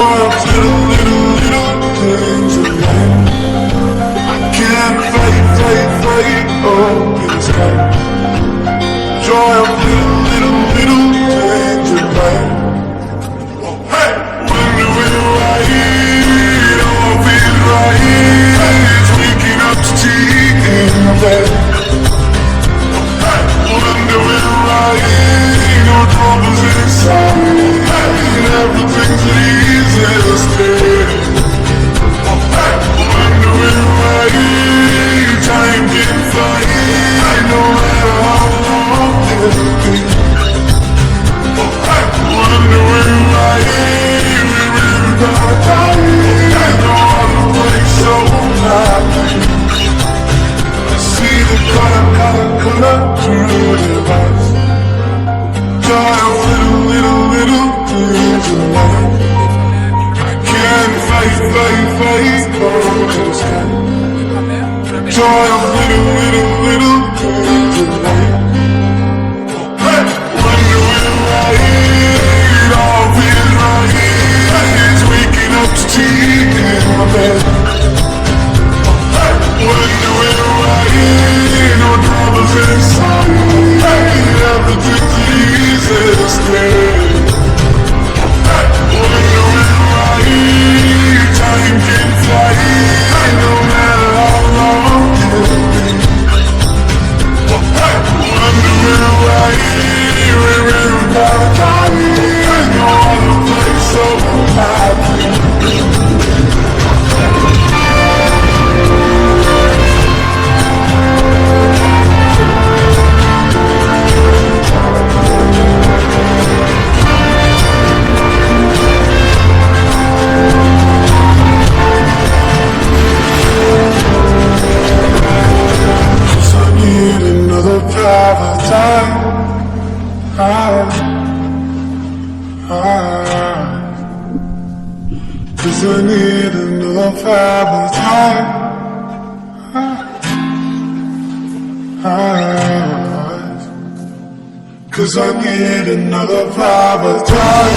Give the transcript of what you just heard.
Joy of little things in life. I can't fight up in the sky. Joy of little things in life. Hey, when the wind right, all feels right. It's waking up to tea in my bed. Hey, when the wind right, no troubles inside. Hey, everything's easy to stay. Hey, when the wind right, time can fly. No matter how long it'll be. When the wind right, we're gonna die. I know all the way so happy. I see the color through the eyes. Joy of little things in life. I can't fight over the sky. Joy of little things in life. Hey, when the wind right, all feels right. It's waking up to tea in my bed. Hey, when the wind right, no troubles inside. Hey, everything's easy to stay. Hey, when the wind right, time can fly. No matter how long it'll be. Hey, when the wind right, we're gonna die. I know all the place so happy. Cause I need another Valentine. Cause I need another Valentine.